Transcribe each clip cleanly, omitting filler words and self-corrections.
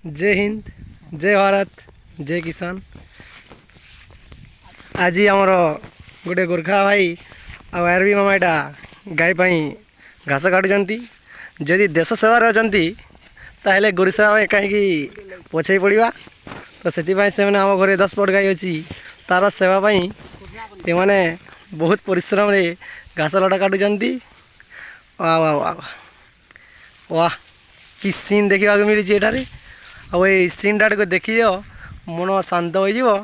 जय हिंद जय भारत जय किसान। आज आमर गोटे गोरखा भाई आरबी मामा यहाँ गाई घास काटुंट जदि देश सेवार अच्छा ताहले गोरी सेवा कहीं पछई पड़ा तो से आम घर 10 पट गाई अच्छी तार सेवाई ये बहुत परिश्रम रे घास लटा काटुंट। वाह वाह वाह वाह कि सीन देखा मिली एटारे आई सीन टा देखी मन शांत हो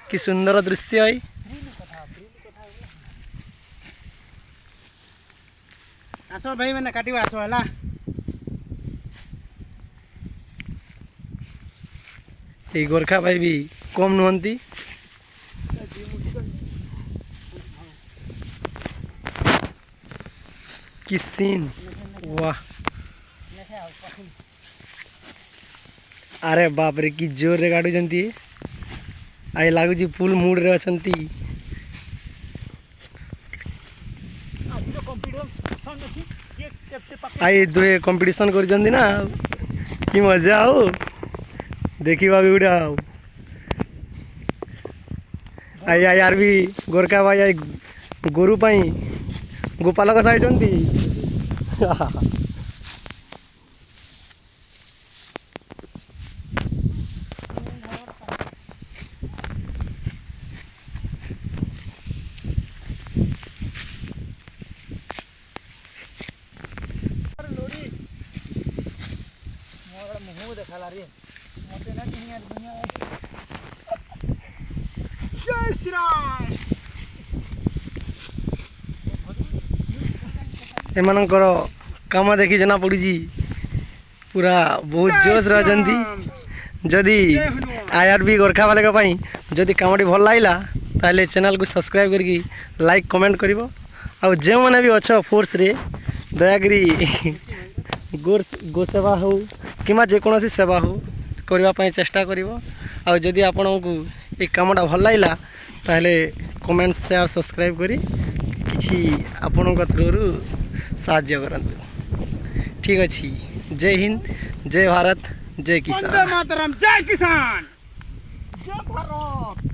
कि सुंदर दृश्य है। आस भाई मैंने काट आस है ये गोरखा भाई भी कम नुहति कि सीन वाह अरे बाप रे कि जोर रे काटुंट आई लगुच फुल मूड रे अछंती। आई दुए कंपटीशन कर ना कि मजा आओ देखा भी गोटे आओ आई आई यार भी गोरखा भाई आई गोरु गोपालक साइचंती मुँह देखा रे मत ना दुनिया जय श्री राम एमनकर काम देखी जना पड़ी पूरा बहुत जोश रही। जदि आईआरबी गोरखा वाले जदि कामटी भल लगा ताले चैनल को सब्सक्राइब करके लाइक कमेंट कर जो मैंने भी अच्छ फोर्स रे दयाकरी गो सेवा हो कि जेकोसी सेवा हो करने चेष्टा कर। जदि आपण को ये कामटा भल लगा ताले कमेंट शेयर सब्सक्राइब करी कि आपण थ्रू साहाय्य करंतु। ठीक अच्छे जय हिंद जय भारत जय किसान। वंदे मातरम जय किसान जय भारत।